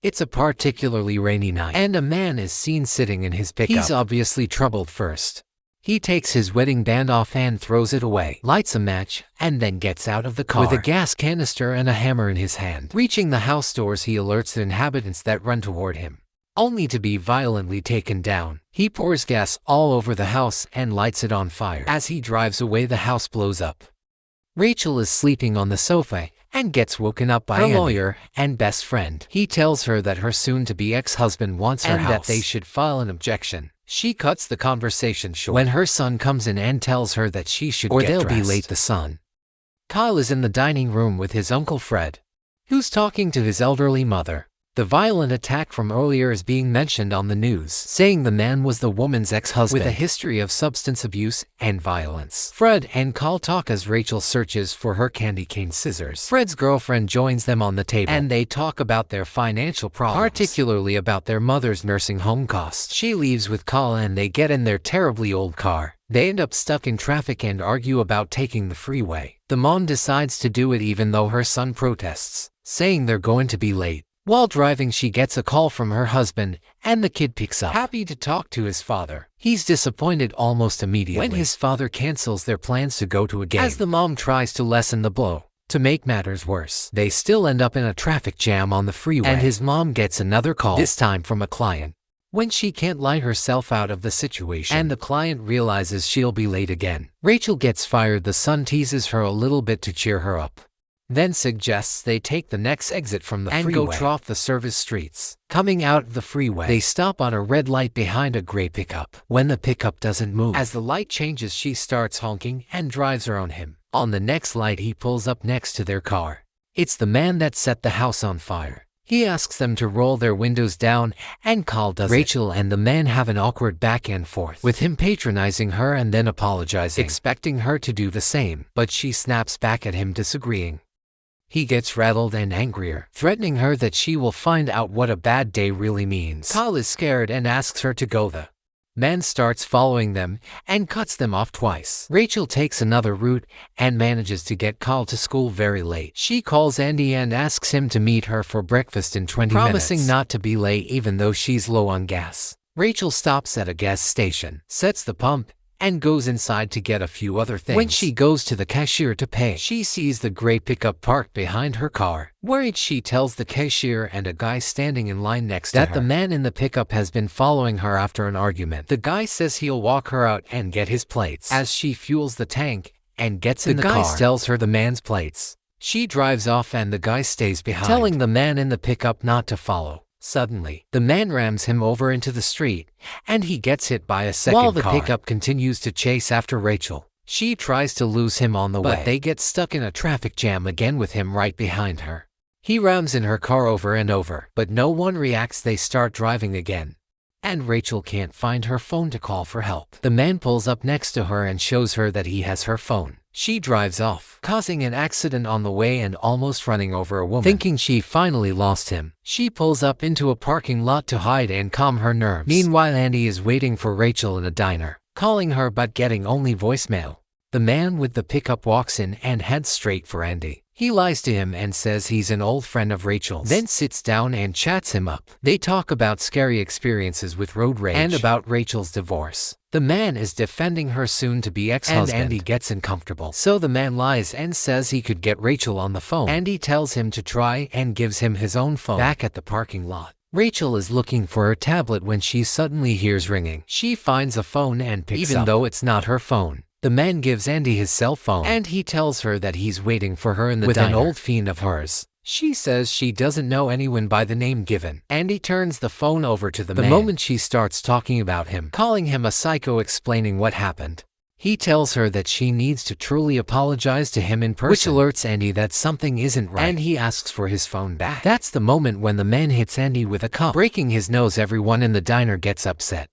It's a particularly rainy night, and a man is seen sitting in his pickup. He's obviously troubled first. He takes his wedding band off and throws it away, lights a match, and then gets out of the car with a gas canister and a hammer in his hand. Reaching the house doors, he alerts the inhabitants that run toward him, only to be violently taken down. He pours gas all over the house and lights it on fire. As he drives away, the house blows up. Rachel is sleeping on the sofa and gets woken up by her lawyer and best friend. He tells her that her soon-to-be ex-husband wants her house and that they should file an objection. She cuts the conversation short when her son comes in and tells her that she should get dressed, or they'll be late. The son, Kyle, is in the dining room with his uncle Fred, who's talking to his elderly mother. The violent attack from earlier is being mentioned on the news, saying the man was the woman's ex-husband with a history of substance abuse and violence. Fred and Kyle talk as Rachel searches for her candy cane scissors. Fred's girlfriend joins them on the table, and they talk about their financial problems, particularly about their mother's nursing home costs. She leaves with Kyle and they get in their terribly old car. They end up stuck in traffic and argue about taking the freeway. The mom decides to do it even though her son protests, saying they're going to be late. While driving, she gets a call from her husband, and the kid picks up, happy to talk to his father. He's disappointed almost immediately when his father cancels their plans to go to a game, as the mom tries to lessen the blow. To make matters worse, they still end up in a traffic jam on the freeway, and his mom gets another call, this time from a client. When she can't lie herself out of the situation, and the client realizes she'll be late again, Rachel gets fired. The son teases her a little bit to cheer her up, then suggests they take the next exit from the freeway and go off the service streets. Coming out of the freeway, they stop on a red light behind a gray pickup. When the pickup doesn't move, as the light changes, she starts honking and drives around him. On the next light, he pulls up next to their car. It's the man that set the house on fire. He asks them to roll their windows down, and Kyle does. Rachel and the man have an awkward back and forth, with him patronizing her and then apologizing, expecting her to do the same, but she snaps back at him, disagreeing. He gets rattled and angrier, threatening her that she will find out what a bad day really means. Kyle is scared and asks her to go. The man starts following them and cuts them off twice. Rachel takes another route and manages to get Kyle to school very late. She calls Andy and asks him to meet her for breakfast in 20 minutes, promising not to be late even though she's low on gas. Rachel stops at a gas station, sets the pump, and goes inside to get a few other things. When she goes to the cashier to pay, she sees the gray pickup parked behind her car. Worried, she tells the cashier and a guy standing in line next to her that the man in the pickup has been following her after an argument. The guy says he'll walk her out and get his plates. As she fuels the tank and gets in the car, the guy tells her the man's plates. She drives off and the guy stays behind, telling the man in the pickup not to follow. Suddenly, the man rams him over into the street, and he gets hit by a second car. While the pickup continues to chase after Rachel, she tries to lose him on the way, but they get stuck in a traffic jam again with him right behind her. He rams in her car over and over, but no one reacts. They start driving again, and Rachel can't find her phone to call for help. The man pulls up next to her and shows her that he has her phone. She drives off, causing an accident on the way and almost running over a woman. Thinking she finally lost him, she pulls up into a parking lot to hide and calm her nerves. Meanwhile, Andy is waiting for Rachel in a diner, calling her but getting only voicemail. The man with the pickup walks in and heads straight for Andy. He lies to him and says he's an old friend of Rachel's, then sits down and chats him up. They talk about scary experiences with road rage and about Rachel's divorce. The man is defending her soon-to-be ex-husband, and Andy gets uncomfortable. So the man lies and says he could get Rachel on the phone. Andy tells him to try and gives him his own phone. Back at the parking lot, Rachel is looking for her tablet when she suddenly hears ringing. She finds a phone and picks up, even though it's not her phone. The man gives Andy his cell phone, and he tells her that he's waiting for her in the diner with an old fiend of hers. She says she doesn't know anyone by the name given. Andy turns the phone over to the man. The moment she starts talking about him, calling him a psycho, explaining what happened. He tells her that she needs to truly apologize to him in person, which alerts Andy that something isn't right, and he asks for his phone back. That's the moment when the man hits Andy with a cup, breaking his nose. Everyone in the diner gets upset,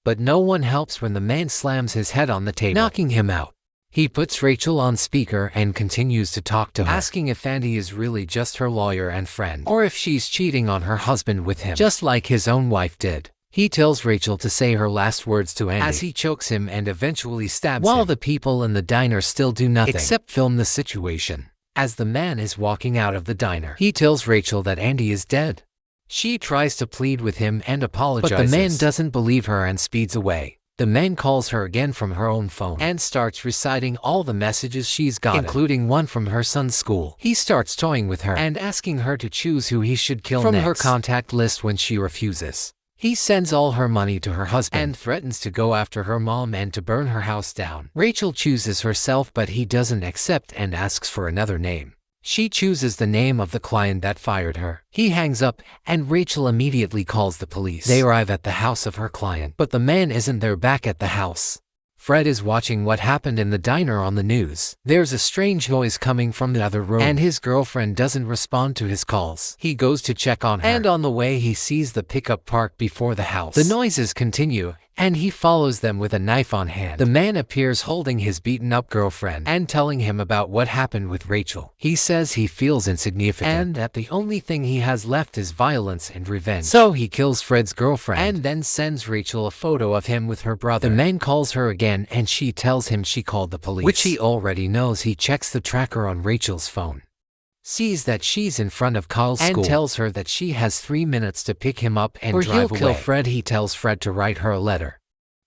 but no one helps when the man slams his head on the table, knocking him out. He puts Rachel on speaker and continues to talk to her, asking if Andy is really just her lawyer and friend, or if she's cheating on her husband with him, just like his own wife did. He tells Rachel to say her last words to Andy as he chokes him and eventually stabs him, while the people in the diner still do nothing except film the situation. As the man is walking out of the diner, he tells Rachel that Andy is dead. She tries to plead with him and apologizes, but the man doesn't believe her and speeds away. The man calls her again from her own phone and starts reciting all the messages she's got, including one from her son's school. He starts toying with her and asking her to choose who he should kill from her contact list. When she refuses, he sends all her money to her husband and threatens to go after her mom and to burn her house down. Rachel chooses herself, but he doesn't accept and asks for another name. She chooses the name of the client that fired her. He hangs up, and Rachel immediately calls the police. They arrive at the house of her client, but the man isn't there. Back at the house, Fred is watching what happened in the diner on the news. There's a strange noise coming from the other room, and his girlfriend doesn't respond to his calls. He goes to check on her, and on the way he sees the pickup parked before the house. The noises continue, and he follows them with a knife on hand. The man appears holding his beaten-up girlfriend and telling him about what happened with Rachel. He says he feels insignificant and that the only thing he has left is violence and revenge. So he kills Fred's girlfriend and then sends Rachel a photo of him with her brother. The man calls her again and she tells him she called the police, which he already knows. He checks the tracker on Rachel's phone, sees that she's in front of Kyle's school, and tells her that she has 3 minutes to pick him up and drive away. Kill Fred. He tells Fred to write her a letter,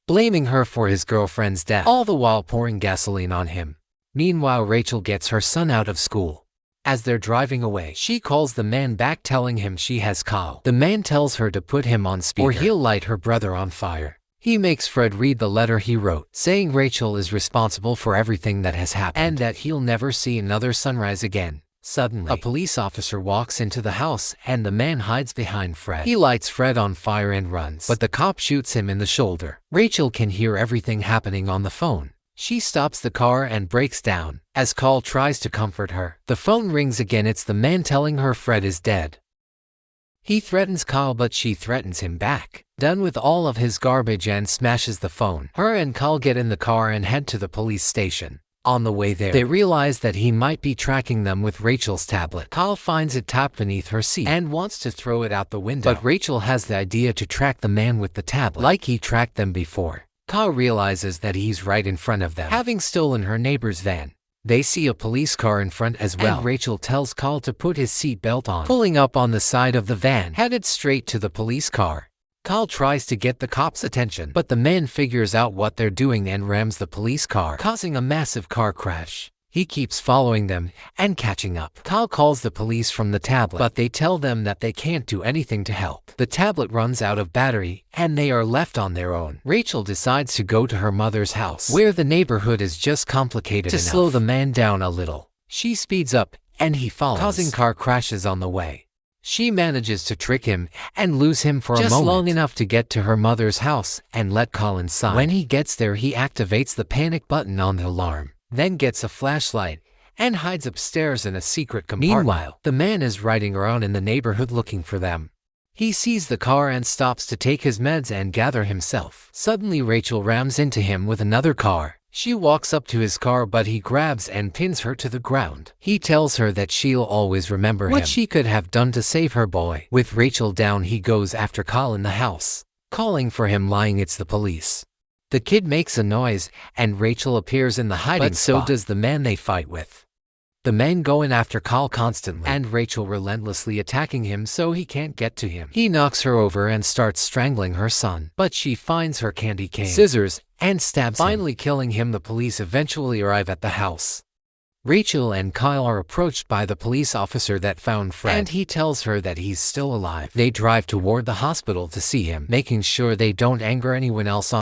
blaming her for his girlfriend's death, all the while pouring gasoline on him. Meanwhile, Rachel gets her son out of school. As they're driving away, she calls the man back, telling him she has Kyle. The man tells her to put him on speaker or he'll light her brother on fire. He makes Fred read the letter he wrote, saying Rachel is responsible for everything that has happened and that he'll never see another sunrise again. Suddenly, a police officer walks into the house and the man hides behind Fred. He lights Fred on fire and runs, but the cop shoots him in the shoulder. Rachel can hear everything happening on the phone. She stops the car and breaks down. As Carl tries to comfort her, the phone rings again. It's the man telling her Fred is dead. He threatens Kyle, but she threatens him back. Done with all of his garbage and smashes the phone. Her and Kyle get in the car and head to the police station. On the way there, they realize that he might be tracking them with Rachel's tablet. Kyle finds it tapped beneath her seat and wants to throw it out the window, but Rachel has the idea to track the man with the tablet, like he tracked them before. Kyle realizes that he's right in front of them, having stolen her neighbor's van. They see a police car in front as well, and Rachel tells Kyle to put his seatbelt on, pulling up on the side of the van, headed straight to the police car. Kyle tries to get the cops' attention, but the man figures out what they're doing and rams the police car, causing a massive car crash. He keeps following them and catching up. Kyle calls the police from the tablet, but they tell them that they can't do anything to help. The tablet runs out of battery, and they are left on their own. Rachel decides to go to her mother's house, where the neighborhood is just complicated enough to slow the man down a little. She speeds up, and he follows, causing car crashes on the way. She manages to trick him and lose him for a moment, just long enough to get to her mother's house and let Kyle inside. When he gets there, he activates the panic button on the alarm, then gets a flashlight and hides upstairs in a secret compartment. Meanwhile, the man is riding around in the neighborhood looking for them. He sees the car and stops to take his meds and gather himself. Suddenly, Rachel rams into him with another car. She walks up to his car, but he grabs and pins her to the ground. He tells her that she'll always remember what she could have done to save her boy. With Rachel down, he goes after Kyle in the house, calling for him, lying it's the police. The kid makes a noise, and Rachel appears in the hiding spot, but so does the man they fight with. The men go in after Kyle constantly, and Rachel relentlessly attacking him so he can't get to him. He knocks her over and starts strangling her son, but she finds her candy cane, scissors, and stabs him, finally killing him. The police eventually arrive at the house. Rachel and Kyle are approached by the police officer that found Fred, and he tells her that he's still alive. They drive toward the hospital to see him, making sure they don't anger anyone else on